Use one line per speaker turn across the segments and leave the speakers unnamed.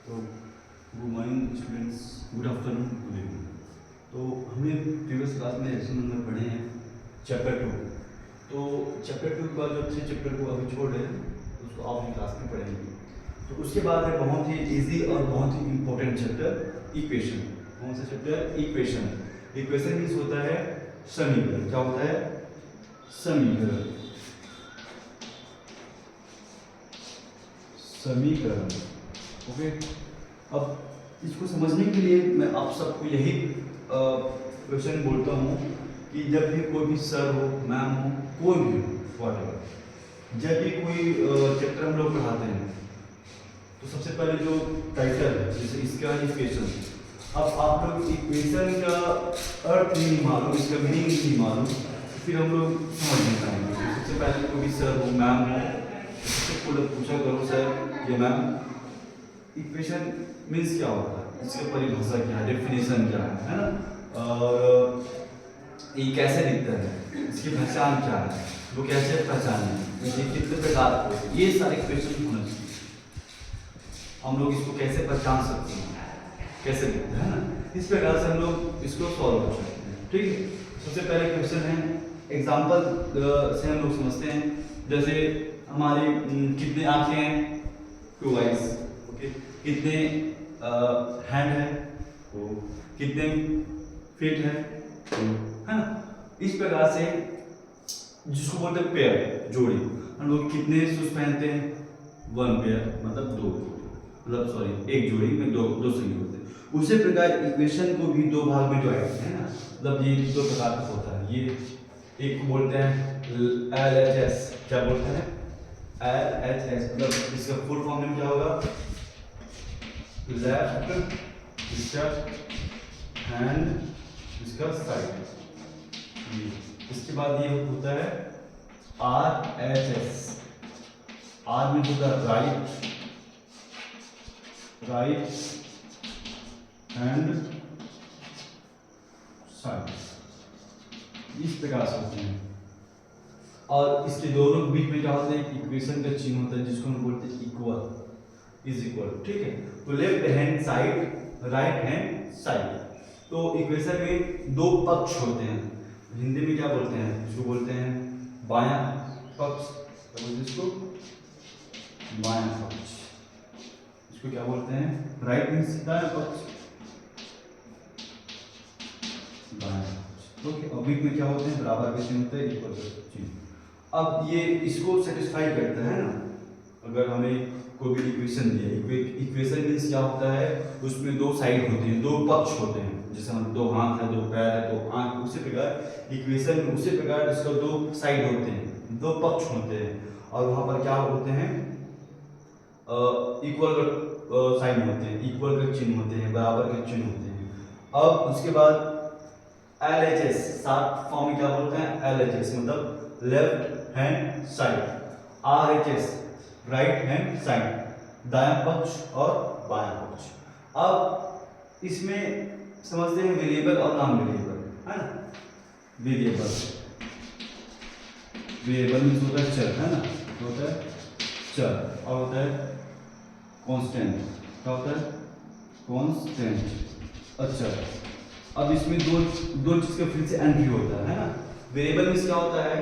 तो good morning students, good afternoon, good evening. तो हमने प्रीवियस क्लास में लेसन नंबर पढ़े हैं चैप्टर 2। तो चैप्टर 2 का जो थे चैप्टर को अभी छोड़ रहे हैं, उसको आप क्लास में पढ़ेंगे। तो उसके बाद है बहुत ही इजी और बहुत ही इम्पोर्टेंट चैप्टर इक्वेशन। कौन सा चैप्टर? इक्वेशन। इक्वेशन मीन्स होता है समीकरण। क्या होता है? समीकरण। समीकरण। ओके। अब इसको समझने के लिए मैं आप सबको यही क्वेश्चन बोलता हूँ कि जब भी कोई भी सर हो, मैम हो, कोई भी हो, व्हाटएवर, जब भी कोई चैप्टर हम लोग पढ़ाते हैं तो सबसे पहले जो टाइटल है, जैसे इसका इक्वेशन, अब आप लोग इक्वेशन का अर्थ नहीं मालूम, इसका मीनिंग नहीं मालूम, तो फिर हम लोग समझ नहीं पाएंगे। तो सबसे पहले कोई भी सर हो, मैम हो, सबसे पूछा करो सर ये मैम इक्वेशन मीन्स क्या होता है, इसका परिभाषा क्या है, डेफिनेशन क्या है ना, और ये कैसे दिखता है, इसकी पहचान क्या है, वो कैसे पहचाने, ये कितने प्रकार के, ये सारे क्वेश्चन होना चाहिए। हम लोग इसको कैसे पहचान सकते हैं, कैसे दिखता है ना, इस प्रकार से हम लोग इसको सॉल्व कर सकते हैं। ठीक है। सबसे पहले क्वेश्चन है, एग्जाम्पल से हम लोग समझते हैं। जैसे हमारी कितने आंखें हैं? 2 आइज। ओके। कितने हैंड है? तो कितने फीट है? तो है ना, इस प्रकार से जिसको बोलते हैं पेयर, जोड़ी। हम लोग कितने शूज पहनते हैं? 1 पेयर, मतलब 2 जोड़ी, मतलब सॉरी 1 जोड़ी में दो संगी होते हैं। उसी प्रकार इक्वेशन को भी 2 भाग में डिवाइड है ना, मतलब ये 2 प्रकार का होता है। ये एक को बोलते हैं LHS। क्या बोलते हैं? LHS, मतलब इसका फुल फॉर्म में क्या होगा? लेफ्ट, इसका हैंड, इसका साइड। इसके बाद ये होता है RHS। R में होगा राइट हैंड साइड। इस प्रकार से होते हैं। और इसके दोनों के बीच में क्या होता है? इक्वेशन का चिन्ह होता है, जिसको हम बोलते हैं इक्वल, इज इक्वल। ठीक है। तो left hand side, right hand side. तो इक्वेशन में 2 पक्ष होते हैं। हिंदी में क्या बोलते हैं? इसको बोलते हैं बायां पक्ष। इसको बायां पक्ष, इसको क्या बोलते हैं? राइट मीन्स दायां पक्ष, बायां पक्ष। ओके। और बीच में क्या होते हैं? बराबर के चिन्ह होते हैं, इक्वल के चिन्ह। अब ये इसको सेटिस्फाई करता है ना, अगर हमें कोई भी इक्वेशन दिया, इक्वेशन मीन्स क्या होता है? उसमें 2 साइड होती हैं, 2 पक्ष होते हैं। जैसे हम 2 हाथ है, 2 पैर है, 2 आंख, उसी प्रकार इक्वेशन में उसी प्रकार इसका 2 साइड होते हैं, 2 पक्ष होते हैं। और वहां पर क्या होते हैं? इक्वल साइन होते हैं, इक्वल के चिन्ह होते हैं, बराबर के चिन्ह होते हैं। अब उसके बाद LHS, शॉर्ट फॉर्म में क्या बोलते हैं? LHS मतलब left hand side. RHS right hand side, दायां पक्ष और बायां पक्ष। अब इसमें समझते हैं वेरिएबल और नॉन वेरिएबल, है ना। वेरिएबल, वेरिएबल मीन्स होता है चर, है ना, होता है चर, और होता है कांस्टेंट। क्या होता है? कांस्टेंट। अच्छा, अब इसमें दो चीज का फिर से एंट्री होता है ना। वेरिएबल मीन्स क्या होता है?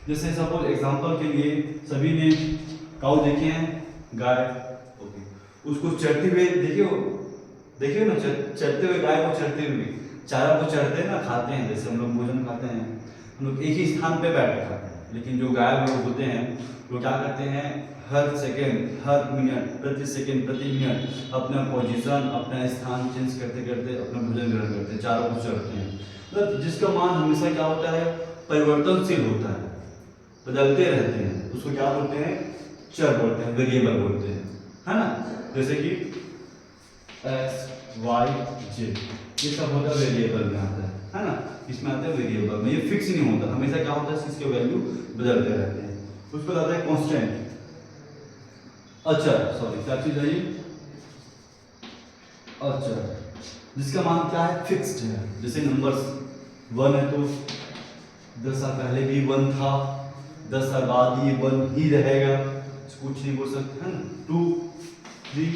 जैसे सपोज एग्जांपल के लिए सभी ने काऊ देखे हैं, गाय। ओके। उसको चढ़ते हुए देखिए ना, चढ़ते हुए गाय को, चढ़ते हुए चारा को चढ़ते हैं ना, खाते हैं। जैसे हम लोग भोजन खाते हैं, हम लोग एक ही स्थान पे बैठ कर खाते हैं। लेकिन जो गाय लोग होते हैं वो क्या करते हैं? हर सेकेंड, हर मिनट, प्रति सेकेंड, प्रति मिनट अपना पोजीशन, अपना स्थान चेंज करते करते अपना भोजन ग्रहण करते हैं, चारों को चढ़ते हैं। मतलब जिसका मान हमेशा क्या होता है? परिवर्तनशील होता है, बदलते रहते हैं। उसको क्या बोलते हैं? चर बोलते हैं, वेरिएबल बोलते हैं, है ना। जैसे कि x, y, z, ये सब होता है वेरिएबल में आता है ना। इसमें आता है वेरिएबल में, ये फिक्स नहीं होता, हमेशा क्या होता है? इसके वैल्यू बदलते रहते हैं। उसको आता है कांस्टेंट। अच्छा सॉरी, क्या चीज है ये? अच्छा, जिसका मान क्या है? फिक्स्ड है। जैसे नंबर्स 1 है तो 10 साल पहले भी 1 था, 10 साल बाद ये 1 ही रहेगा, कुछ नहीं बोल सकते, है ना। 2, 3,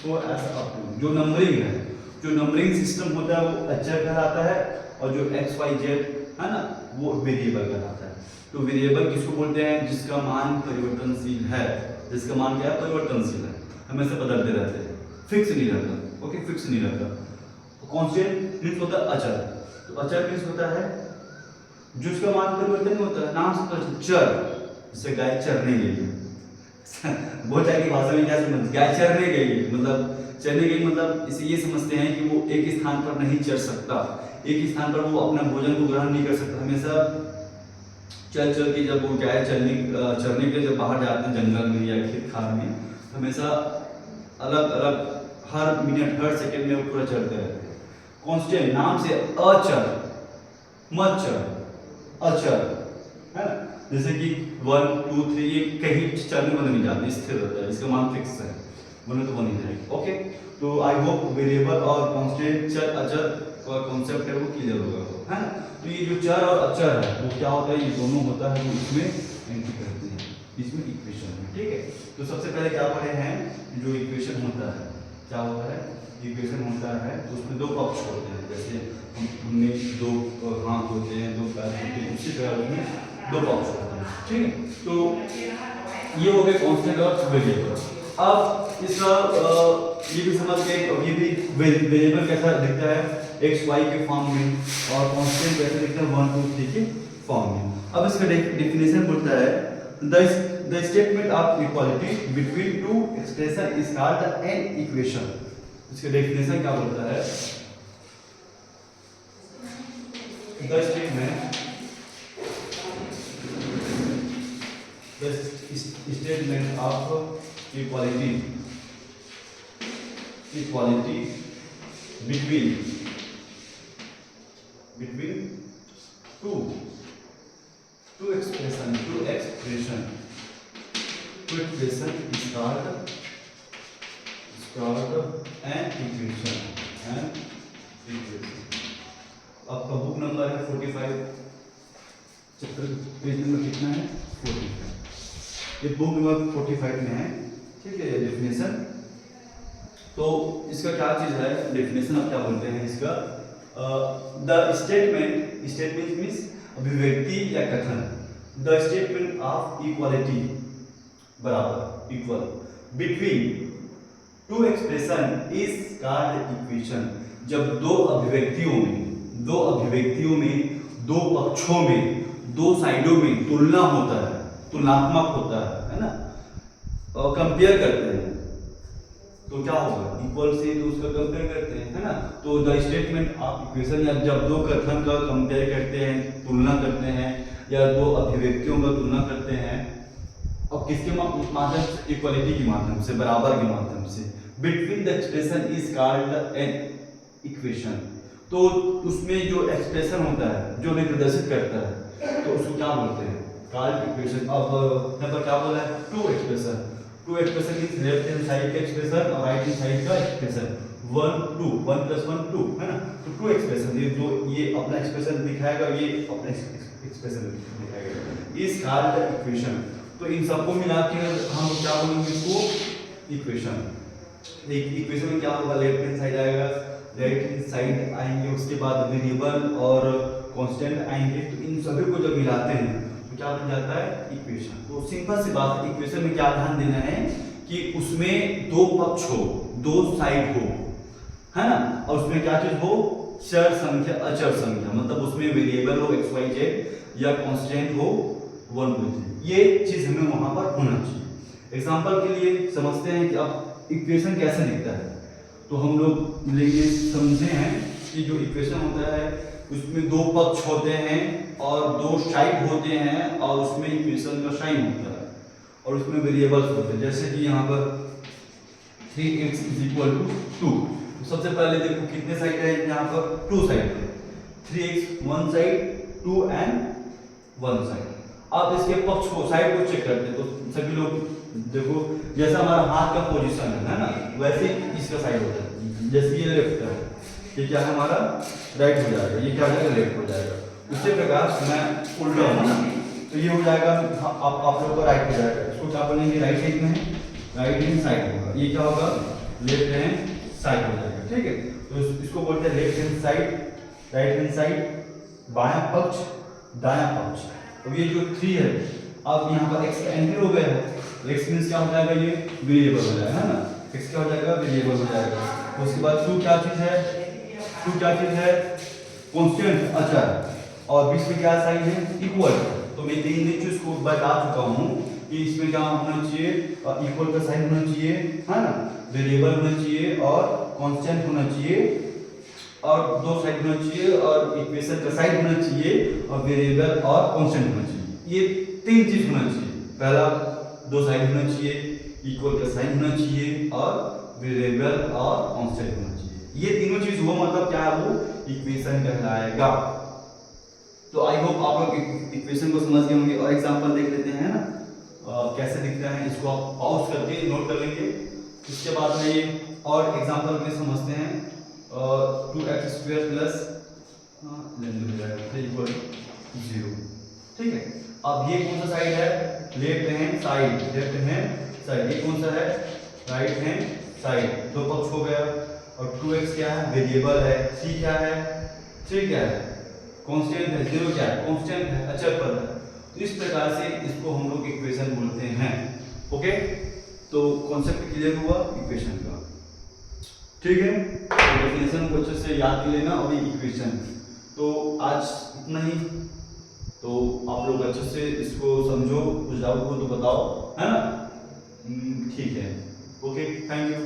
तो ऐसा अप टू जो नंबरिंग है, जो नंबरिंग सिस्टम होता है वो अचर कहलाता है, और जो एक्स वाई जेड है ना वो वेरिएबल कहलाता है। तो वेरिएबल किसको बोलते हैं? जिसका मान परिवर्तनशील है, जिसका मान क्या है? परिवर्तनशील है, हमेशा बदलते रहते हैं, फिक्स नहीं रहता। ओके, फिक्स नहीं रहता। कांस्टेंट मींस होता है अचर, तो अचर मींस होता है जिसका मान परिवर्तन नहीं होता है, नाम से पता चर, जैसे गाय चरने गई है बहुत टाइप की भाषा में क्या समझ, गाय चरने गई है मतलब चरने गई मतलब इसे ये समझते हैं कि वो एक स्थान पर नहीं चर सकता, एक स्थान पर वो अपना भोजन को ग्रहण नहीं कर सकता, हमेशा चल चल के जब वो गाय चरने के जब बाहर जाते हैं जंगल में या खेत खाद में, हमेशा अलग अलग हर मिनट हर सेकंड में वो पूरा चलते रहते हैं। कांस्टेंट नाम से अचर, मचर, अचर है ना, जैसे कि 1 2 3 ये कहीं चलने वाले नहीं जाते, स्थिर रहता है, इसका मान फिक्स है, बोले तो वो नहीं जाएगा। ओके, तो आई होप वेरिएबल और कांस्टेंट चर अचर का कॉन्सेप्ट है वो क्लियर होगा, है ना। तो ये जो चर और अचर है वो क्या होता है, ये दोनों होता है वो इसमें एंट्री करते हैं, इसमें इक्वेशन में। ठीक है, तो सबसे पहले क्या पढ़े हैं, जो इक्वेशन होता है क्या होता है, इक्वेशन होता है तो उसमें दो पक्ष होते हैं, जैसे हमने दो हाथ होते हैं, दो पैर होते हैं, उसी तरह उसमें दो पक्ष होते हैं। ठीक है, तो ये हो गए कांस्टेंट और वेरिएबल। अब इसका ये भी समझ गए, ये भी वेरिएबल कैसा दिखता है एक्स वाई के फॉर्म में, और कांस्टेंट कैसे दिखता है 1 2 3 के फॉर्म में। अब इसका डेफिनेशन बोलता है the statement of equality between two expression is called an equation। इसका डेफिनेशन क्या बोलता है, the statement of equality between two expression is called an equation। आपका बुक नंबर है 45, चैप्टर पेज नंबर कितना है 45, ये बुक नंबर 45 में है। ठीक है, डेफिनेशन तो इसका क्या चीज है, डेफिनेशन आप क्या बोलते हैं इसका, द स्टेटमेंट मीन्स अभिव्यक्ति या कथन, द स्टेटमेंट ऑफ इक्वालिटी बराबर equal between two expression is called equation. जब दो अभिव्यक्तियों में दो पक्षों में दो साइडों में तुलना होता है, तुलनात्मक होता है ना, और कंपेयर करते हैं तो क्या होगा, इक्वल से तो उसका कंपेयर करते हैं, है ना। तो द स्टेटमेंट ऑफ इक्वेशन, या जब दो कथन का कंपेयर करते हैं, तुलना करते हैं, या दो अभिव्यक्तियों का तुलना करते हैं, और किसके माध्यम से, इक्वालिटी के माध्यम से, बराबर के माध्यम से, between the expression is called an equation. तो उसमें जो एक्सप्रेशन होता है, जो भी प्रदर्शित करता है, तो उसको क्या बोलते हैं, कॉल्ड इक्वेशन। अब यहाँ पर क्या बोला है, two expression means left hand side का एक्सप्रेशन और राइट हैंड साइड का एक्सप्रेशन, 1 2 1 + 1 2 है ना। तो टू एक्सप्रेशन, ये जो ये अपना एक्सप्रेशन दिखाएगा, ये अपना एक्सप्रेशन दिखाएगा, इज कॉल्ड इक्वेशन। तो इन सबको मिला के हम क्या बोलेंगे, इसको इक्वेशन। एक इक्वेशन में क्या होगा, लेफ्ट हैंड साइड आएगा, राइट हैंड साइड आएंगे, उसके बाद वेरिएबल और कांस्टेंट आएंगे, तो इन सभी को जब मिलाते हैं तो क्या बन जाता है, इक्वेशन। तो सिंपल सी बात है, इक्वेशन में क्या ध्यान देना है कि उसमें दो पक्ष हो, दो साइड हो, है ना, और उसमें क्या चीज हो, चर संख्या अचर संख्या, मतलब उसमें वेरिएबल हो एक्स वाई जेड या कांस्टेंट हो 1 2 3, ये चीज हमें वहां पर होना चाहिए। एग्जांपल के लिए समझते हैं कि अब इक्वेशन कैसे दिखता है, तो हम लोग ये समझे हैं कि जो इक्वेशन होता है उसमें दो पक्ष होते हैं और दो साइड होते हैं, और उसमें इक्वेशन का साइन होता है, और उसमें वेरिएबल्स होते हैं, जैसे कि यहाँ पर 3x = 2। सबसे पहले देखो कितने साइड है, यहाँ पर 2 साइड है, 3x 1 साइड, 2 and 1 साइड। अब इसके पक्ष को, साइड को चेक करते हैं, तो सभी लोग देखो, जैसा हमारा हाथ का पोजीशन है ना, वैसे इसका साइड होता है, जैसे ये लेफ्ट है, ये क्या है हमारा राइट हो जाएगा, ये क्या हो जाएगा, लेफ्ट हो जाएगा। उसी प्रकार मैं उल्टा हूँ ना, तो ये हो जाएगा, आप लोग का राइट हो जाएगा, इसको क्या बोलेंगे, राइट हैंड में है, राइट हैंड साइड होगा, ये क्या होगा लेफ्ट हैंड साइड हो जाएगा, ठीक है। तो इसको बोलते हैं left hand side, right hand side, बायां पक्ष, दायां पक्ष। अब ये जो 3 है, अब यहाँ पर x का एंट्री हो गया है, x मींस क्या हो जाएगा, ये वेरिएबल हो जाएगा, है ना। x क्या हो जाएगा, वेरिएबल हो जाएगा। तो उसके बाद 2 क्या चीज है, 2 क्या चीज है, कांस्टेंट अचर, और बीच में क्या साइन है, इक्वल। तो मैं तीन चीज को बता चुका हूँ कि इसमें क्या होना चाहिए, इक्वल का साइन होना चाहिए, है ना, वेरिएबल होना चाहिए और कांस्टेंट होना चाहिए, और दो साइड होना चाहिए, और इक्वेशन का साइड होना चाहिए, और वेरिएबल और कांस्टेंट होना चाहिए। ये 3 चीज होना चाहिए। पहला, दो साइड होना चाहिए, इक्वल का साइन होना चाहिए, और वेरिएबल और कांस्टेंट होना चाहिए। ये तीनों चीज हुआ मतलब क्या है, वो इक्वेशन कहलाएगा। तो आई होप आप लोग इक्वेशन को समझ गए होंगे, और एग्जांपल देख लेते हैं ना, कैसे दिखता है, इसको आप पॉज करके नोट कर लेंगे। इसके बाद में ये और एग्जांपल में समझते हैं। 2x² प्लस 0, ठीक है। अब ये कौन सा साइड है, left hand side, left hand side. ये कौन सा है, राइट हैंड साइड। दो पक्ष हो गया। और 2x क्या है, वेरिएबल है। 3 क्या है, 3 क्या है, कांस्टेंट है। 0 क्या है, कांस्टेंट है, अचर पद है। तो इस प्रकार से इसको हम लोग इक्वेशन बोलते हैं। ओके, तो कॉन्सेप्ट क्लियर हुआ इक्वेशन का, ठीक है। डेफिनेशन को अच्छे से याद कर लेना, और इक्वेशन। तो आज इतना ही। तो आप लोग अच्छे से इसको समझो, कुछ डाउट हो तो बताओ, है ना। ठीक है, ओके, थैंक यू।